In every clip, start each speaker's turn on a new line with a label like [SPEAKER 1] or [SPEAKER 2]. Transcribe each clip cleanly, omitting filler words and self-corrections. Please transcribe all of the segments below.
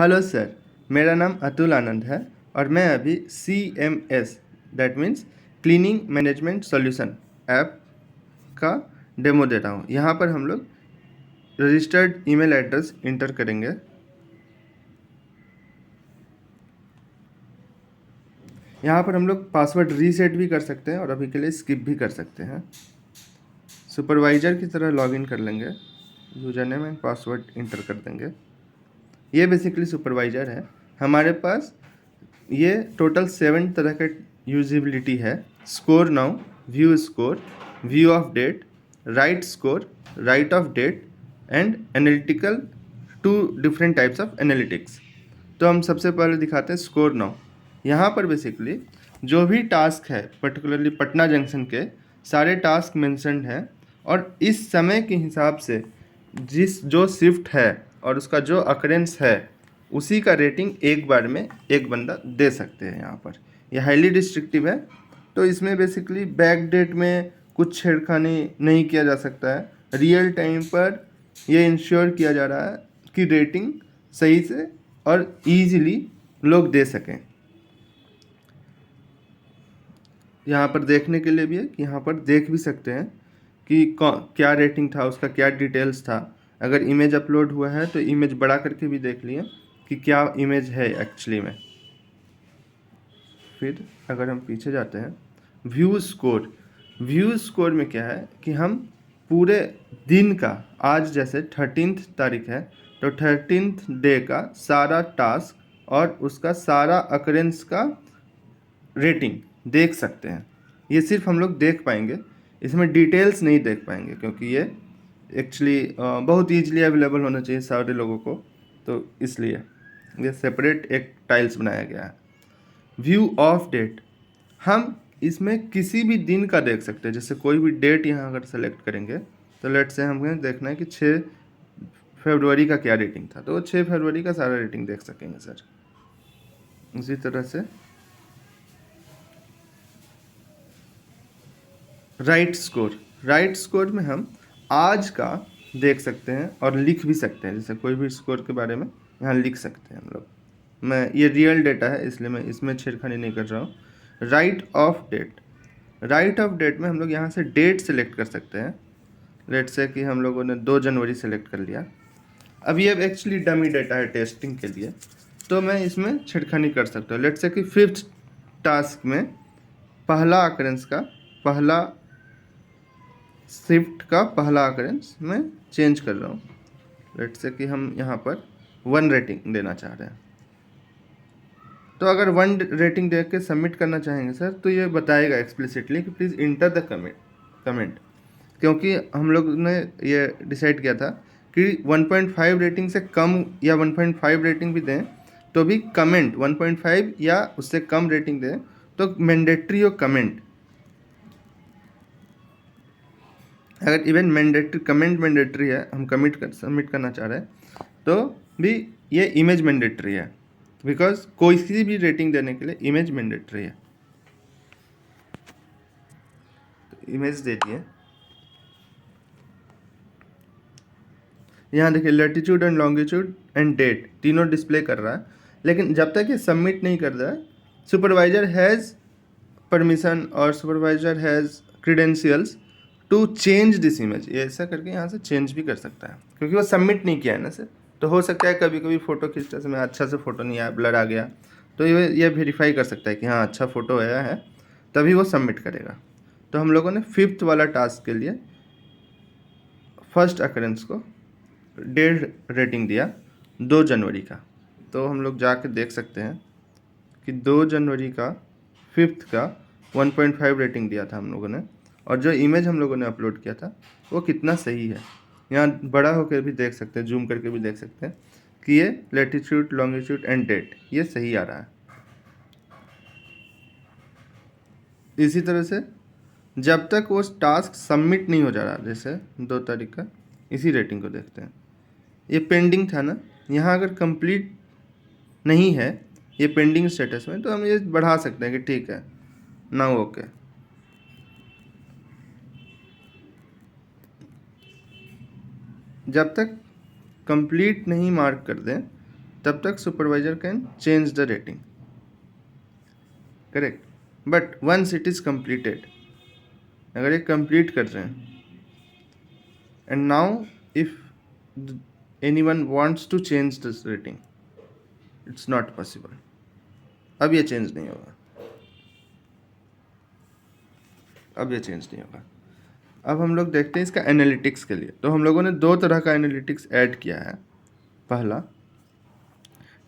[SPEAKER 1] Hello sir, मेरा नाम अतुल आनंद है और मैं अभी CMS that means cleaning management solution app का डेमो दे रहा हूँ। यहाँ पर हम लोग रजिस्टर्ड ईमेल एड्रेस इंटर करेंगे। यहाँ पर हम लोग पासवर्ड रीसेट भी कर सकते हैं और अभी के लिए स्किप भी कर सकते हैं। सुपरवाइज़र की तरह लॉगिन कर लेंगे, user name and password inter कर देंगे। ये बेसिकली सुपरवाइज़र है। हमारे पास ये टोटल 7 तरह का यूजिबिलिटी है। Score now, view of date, right score, right of date and analytical, 2 different types of analytics. तो हम सबसे पहले दिखाते हैं स्कोर नाउ। यहाँ पर बेसिकली जो भी टास्क है, पर्टिकुलरली पटना जंक्शन के सारे टास्क मेंशन्ड हैं और इस समय के हिसाब से जो शिफ्ट है और उसका जो अकरेंस है उसी का रेटिंग एक बार में एक बंदा दे सकते हैं। यहाँ पर यह हाईली डिस्ट्रिक्टिव है, तो इसमें बेसिकली बैक डेट में कुछ छेड़खानी नहीं किया जा सकता है। रियल टाइम पर यह इंश्योर किया जा रहा है कि रेटिंग सही से और ईजिली लोग दे सकें। यहाँ पर देखने के लिए भी है कि यहाँ पर देख भी सकते हैं कि क्या रेटिंग था, उसका क्या डिटेल्स था। अगर इमेज अपलोड हुआ है तो इमेज बड़ा करके भी देख लिए कि क्या इमेज है एक्चुअली में। फिर अगर हम पीछे जाते हैं, व्यू स्कोर में क्या है कि हम पूरे दिन का, आज जैसे 13th तारीख है तो 13th डे का सारा टास्क और उसका सारा अकरेंस का रेटिंग देख सकते हैं। ये सिर्फ हम लोग देख पाएंगे, इसमें डिटेल्स नहीं देख पाएंगे क्योंकि ये एक्चुअली बहुत ईजिली अवेलेबल होना चाहिए सारे लोगों को, तो इसलिए ये सेपरेट एक टाइल्स बनाया गया है। व्यू ऑफ डेट, हम इसमें किसी भी दिन का देख सकते हैं। जैसे कोई भी डेट यहाँ अगर सेलेक्ट करेंगे तो लेट से हमें देखना है कि 6 फरवरी का क्या रेटिंग था, तो 6 फरवरी का सारा रेटिंग देख सकेंगे सर। उसी तरह से राइट स्कोर में हम आज का देख सकते हैं और लिख भी सकते हैं। जैसे कोई भी स्कोर के बारे में यहाँ लिख सकते हैं हम लोग। मैं ये रियल डेटा है इसलिए मैं इसमें छेड़खानी नहीं कर रहा हूँ। राइट ऑफ डेट में हम लोग यहाँ से डेट सेलेक्ट कर सकते हैं। लेट से कि हम लोगों ने 2 जनवरी सेलेक्ट कर लिया। अब ये एक्चुअली डमी डेटा है टेस्टिंग के लिए, तो मैं इसमें छेड़खानी कर सकता हूँ। लेट से कि 5th टास्क में पहला अकरेंस का, पहला शिफ्ट का पहला अकरेंस मैं चेंज कर रहा हूँ। लेट से कि हम यहाँ पर 1 रेटिंग देना चाह रहे हैं, तो अगर 1 रेटिंग दे के सबमिट करना चाहेंगे सर तो ये बताएगा एक्सप्लिसिटली कि प्लीज़ इंटर द कमेंट, क्योंकि हम लोग ने ये डिसाइड किया था कि 1.5 रेटिंग से कम या 1.5 रेटिंग भी दें तो भी कमेंट 1.5 या उससे कम रेटिंग दें तो मैंडेटरी हो कमेंट। अगर इवन मैंडेटरी है, हम सबमिट करना चाह रहे हैं तो भी ये इमेज मैंडेटरी है, बिकॉज कोई सी भी रेटिंग देने के लिए इमेज मैंडेटरी है। तो इमेज दे दिए। यहाँ देखिए latitude and longitude and date तीनों डिस्प्ले कर रहा है, लेकिन जब तक ये सबमिट नहीं कर रहा है सुपरवाइजर हैज़ परमिशन और supervisor has credentials to change this image. ये ऐसा करके यहाँ से चेंज भी कर सकता है क्योंकि वो सबमिट नहीं किया है ना सर। तो हो सकता है कभी कभी फ़ोटो खींचते समय अच्छा से फ़ोटो नहीं आया, ब्लर आ गया, तो ये वेरीफाई कर सकता है कि हाँ अच्छा फ़ोटो आया है, तभी वो सबमिट करेगा। तो हम लोगों ने 5th वाला टास्क के लिए फर्स्ट अकरेंस को 1.5 रेटिंग दिया 2 जनवरी का। तो हम लोग जाके देख सकते हैं कि 2 जनवरी का 5th का 1.5 रेटिंग दिया था हम लोगों ने, और जो इमेज हम लोगों ने अपलोड किया था वो कितना सही है। यहाँ बड़ा होकर भी देख सकते हैं, जूम करके भी देख सकते हैं कि ये लैटिट्यूड, लॉन्गिट्यूड एंड डेट ये सही आ रहा है। इसी तरह से जब तक वो टास्क सबमिट नहीं हो जा रहा, जैसे 2 तारीख का, इसी रेटिंग को देखते हैं। ये पेंडिंग था ना, यहाँ अगर कंप्लीट नहीं है ये पेंडिंग स्टेटस में, तो हम ये बढ़ा सकते हैं कि ठीक है नाउ ओके। जब तक कंप्लीट नहीं मार्क कर दें तब तक supervisor can change the rating, correct. But once it is completed, अगर ये कंप्लीट कर रहे हैं, and now if anyone wants to change this rating, it's not possible. अब ये चेंज नहीं होगा, अब ये चेंज नहीं होगा। अब हम लोग देखते हैं इसका एनालिटिक्स के लिए। तो हम लोगों ने दो तरह का एनालिटिक्स ऐड किया है। पहला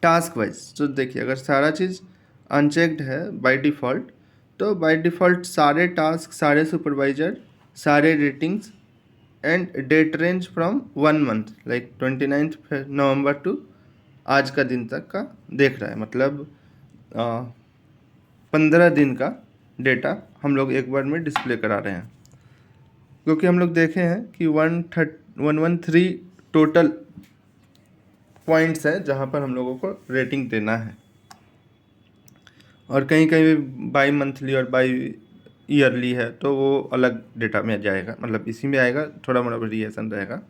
[SPEAKER 1] टास्क वाइज, तो देखिए अगर सारा चीज़ अनचेक्ड है बाय डिफ़ॉल्ट, तो बाय डिफ़ॉल्ट सारे टास्क, सारे सुपरवाइजर, सारे ratings and date range from 1 month like 29 November to आज का दिन तक का देख रहा है। मतलब 15 दिन का डेटा हम लोग एक बार में डिस्प्ले करा रहे हैं, क्योंकि हम लोग देखे हैं कि 113 टोटल पॉइंट्स है जहाँ पर हम लोगों को रेटिंग देना है, और कहीं कहीं भी बाई मंथली और बाई ईयरली है तो वो अलग डेटा में जाएगा, मतलब इसी में आएगा, थोड़ा मोड़ा वेरिएशन रहेगा।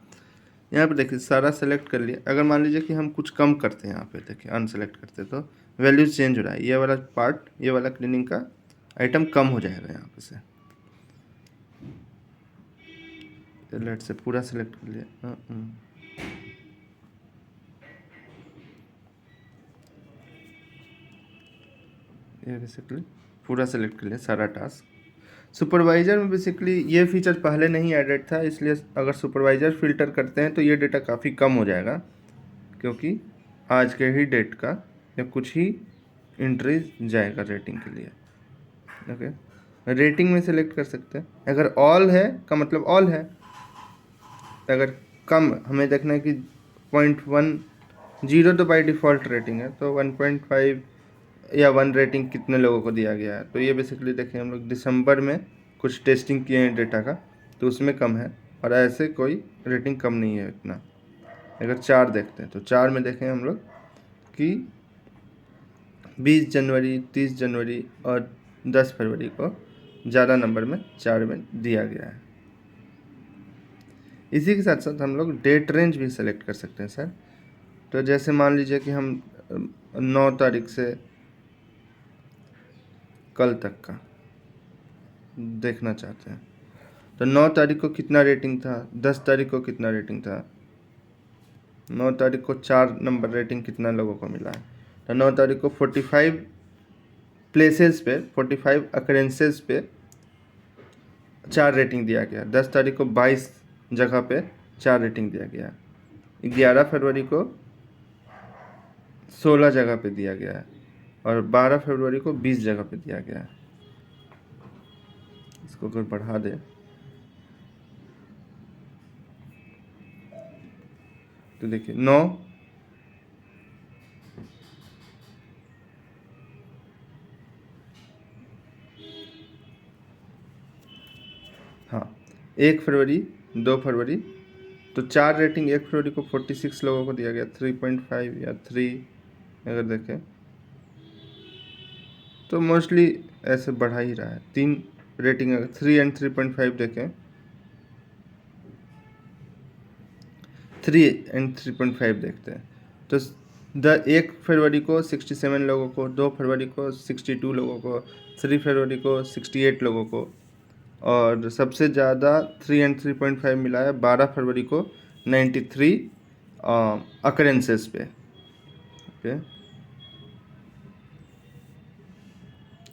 [SPEAKER 1] यहाँ पर देखिए सारा सेलेक्ट कर लिया। अगर मान लीजिए कि हम कुछ कम करते हैं, यहाँ पे देखिए अनसेलेक्ट करते तो वैल्यूज चेंज हो रहा है। ये वाला पार्ट, ये वाला क्लीनिंग का आइटम कम हो जाएगा यहाँ पे से। लेट से पूरा सेलेक्ट कर लिया, ये बेसिकली पूरा सेलेक्ट कर लिया सारा टास्क। सुपरवाइज़र में बेसिकली ये फीचर पहले नहीं एडेड था, इसलिए अगर सुपरवाइज़र फ़िल्टर करते हैं तो ये डेटा काफ़ी कम हो जाएगा, क्योंकि आज के ही डेट का या कुछ ही इंट्रीज जाएगा रेटिंग के लिए। ओके, रेटिंग में सेलेक्ट कर सकते हैं। अगर ऑल है का मतलब ऑल है, अगर कम हमें देखना है कि 0.10 तो बाई डिफ़ॉल्ट रेटिंग है, तो 1.5 या 1 रेटिंग कितने लोगों को दिया गया है। तो ये बेसिकली देखें हम लोग दिसंबर में कुछ टेस्टिंग किए हैं डेटा का, तो उसमें कम है, और ऐसे कोई रेटिंग कम नहीं है इतना। अगर 4 देखते हैं तो 4 में देखें हम लोग कि 20 जनवरी, 30 जनवरी और 10 फरवरी को ज़्यादा नंबर में 4 में दिया गया है। इसी के साथ साथ हम लोग डेट रेंज भी सेलेक्ट कर सकते हैं सर। तो जैसे मान लीजिए कि हम 9 तारीख से कल तक का देखना चाहते हैं, तो 9 तारीख को कितना रेटिंग था, 10 तारीख को कितना रेटिंग था, 9 तारीख को 4 नंबर रेटिंग कितना लोगों को मिला है। तो 9 तारीख को 45 प्लेसेस पे, 45 अकरेंसेस पे 4 रेटिंग दिया गया। 10 तारीख को 22 जगह पे 4 रेटिंग दिया गया। 11 फरवरी को 16 जगह पे दिया गया है, और 12 फरवरी को 20 जगह पे दिया गया है। इसको अगर बढ़ा दे तो देखिए 9, हाँ 1 फरवरी, 2 फरवरी, तो 4 रेटिंग 1 फरवरी को 46 लोगों को दिया गया, 3.5 या 3 अगर देखें तो मोस्टली ऐसे बढ़ा ही रहा है। 3 रेटिंग अगर 3 एंड 3.5 देखें, 3 एंड 3.5 देखते हैं, तो 1 फरवरी को 67 लोगों को, 2 फरवरी को 62 लोगों को, 3 फरवरी को 68 लोगों को, और सबसे ज़्यादा 3 एंड 3.5 मिला है 12 फरवरी को 93 अकरेंसेस पे। ओके,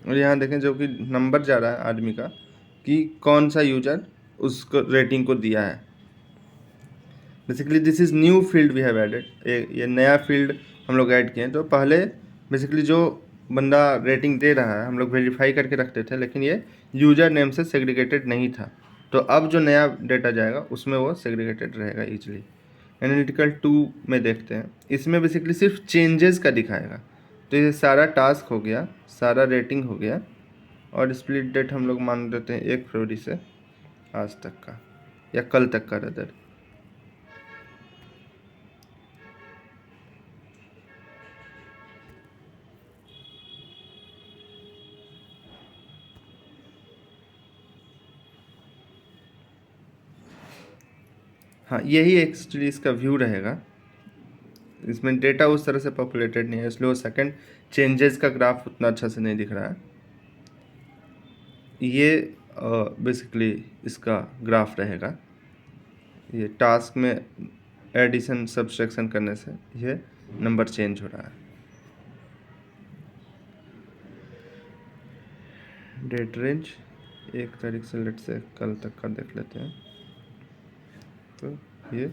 [SPEAKER 1] और यहाँ देखें जो कि नंबर जा रहा है आदमी का कि कौन सा यूजर उसको रेटिंग को दिया है। Basically this is new field we have added, ये नया फील्ड हम लोग ऐड किए हैं। तो पहले बेसिकली जो बंदा रेटिंग दे रहा है हम लोग वेरीफाई करके रखते थे, लेकिन ये यूज़र नेम से सेग्रीगेटेड नहीं था। तो अब जो नया डेटा जाएगा उसमें वो सेग्रीगेटेड रहेगा ईजिली। एनालिटिकल 2 में देखते हैं, इसमें बेसिकली सिर्फ चेंजेस का दिखाएगा। तो ये सारा टास्क हो गया, सारा रेटिंग हो गया, और स्प्लिट डेट हम लोग मान देते हैं 1 फरवरी से आज तक का, या कल तक का रदर। हाँ यही एक्चुअली इसका व्यू रहेगा। इसमें डेटा उस तरह से पॉपुलेटेड नहीं है, इसलिए वो सेकंड चेंजेस का ग्राफ उतना अच्छा से नहीं दिख रहा है। ये बेसिकली इसका ग्राफ रहेगा। ये टास्क में एडिशन सब्सट्रैक्शन करने से ये नंबर चेंज हो रहा है। डेट रेंज 1 तारीख से लेट से कल तक का देख लेते हैं। तो ये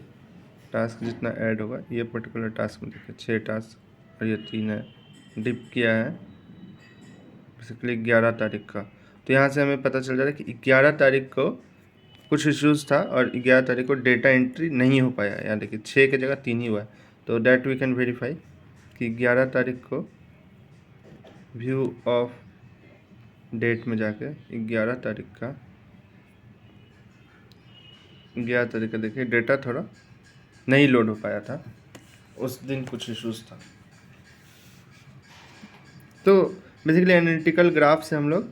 [SPEAKER 1] टास्क जितना ऐड होगा, ये पर्टिकुलर टास्क में देखिए 6 टास्क और ये 3 है, डिप किया है बेसिकली 11 तारीख का। तो यहाँ से हमें पता चल जा रहा है कि 11 तारीख को कुछ इश्यूज़ था और 11 तारीख को डेटा एंट्री नहीं हो पाया। यहाँ देखिए 6 की जगह 3 ही हुआ है। तो डैट वी कैन वेरीफाई कि 11 तारीख को व्यू ऑफ डेट में जाके 11 तारीख का देखिए डेटा थोड़ा नहीं लोड हो पाया था, उस दिन कुछ इश्यूज़ था। तो बेसिकली एनालिटिकल ग्राफ से हम लोग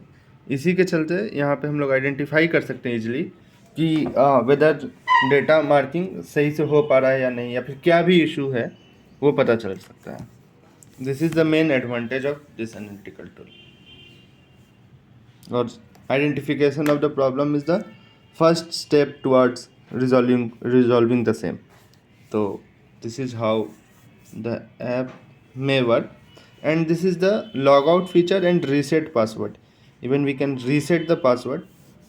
[SPEAKER 1] इसी के चलते यहाँ पे हम लोग आइडेंटिफाई कर सकते हैं इजीली कि वेदर डेटा मार्किंग सही से हो पा रहा है या नहीं, या फिर क्या भी इशू है वो पता चल सकता है। This is the main advantage of this analytical tool. और identification of the problem is the first step towards resolving the same. तो this is how the app may work, and this is the logout feature and reset password. Even we can reset the password.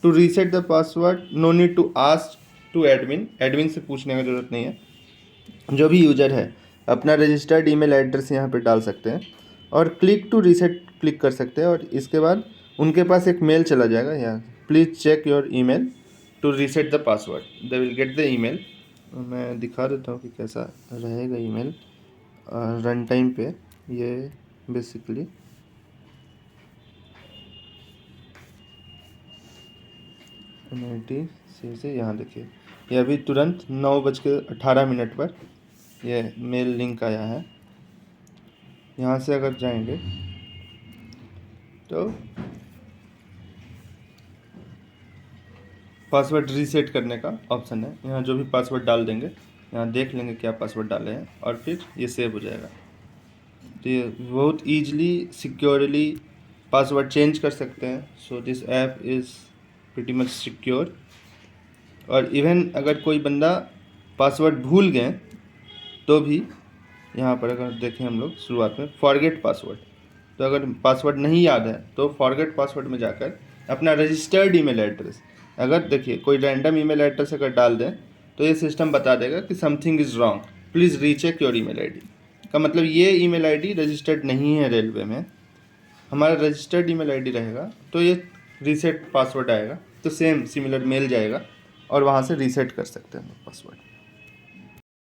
[SPEAKER 1] To reset the password no need to ask to admin से पूछने की ज़रूरत नहीं है। जो भी user है अपना रजिस्टर्ड ईमेल एड्रेस यहाँ पे डाल सकते हैं और क्लिक टू रीसेट क्लिक कर सकते हैं, और इसके बाद उनके पास एक मेल चला जाएगा यहाँ, please check your email to reset the password. They will get the email. मैं दिखा देता हूँ कि कैसा रहेगा ईमेल रन टाइम पे। ये बेसिकली से यहाँ देखिए, ये अभी तुरंत 9:18 पर ये मेल लिंक आया है। यहाँ से अगर जाएंगे तो पासवर्ड रीसेट करने का ऑप्शन है। यहाँ जो भी पासवर्ड डाल देंगे, यहाँ देख लेंगे क्या पासवर्ड डाले हैं और फिर ये सेव हो जाएगा। तो ये बहुत ईजली सिक्योरली पासवर्ड चेंज कर सकते हैं। So this app is pretty much secure. और इवन अगर कोई बंदा पासवर्ड भूल गए तो भी यहाँ पर अगर देखें हम लोग शुरुआत में फॉरगेट पासवर्ड, तो अगर पासवर्ड नहीं याद है तो फॉरगेट पासवर्ड में जाकर अपना रजिस्टर्ड ईमेल एड्रेस, अगर देखिए कोई रैंडम ईमेल एड्रेस अगर डाल दें तो ये सिस्टम बता देगा कि something is wrong, please recheck your email ID. का मतलब ये ईमेल आईडी रजिस्टर्ड नहीं है रेलवे में, हमारा रजिस्टर्ड ईमेल आईडी रहेगा। तो ये रीसेट पासवर्ड आएगा तो सेम सिमिलर मेल जाएगा और वहाँ से रीसेट कर सकते हैं पासवर्ड।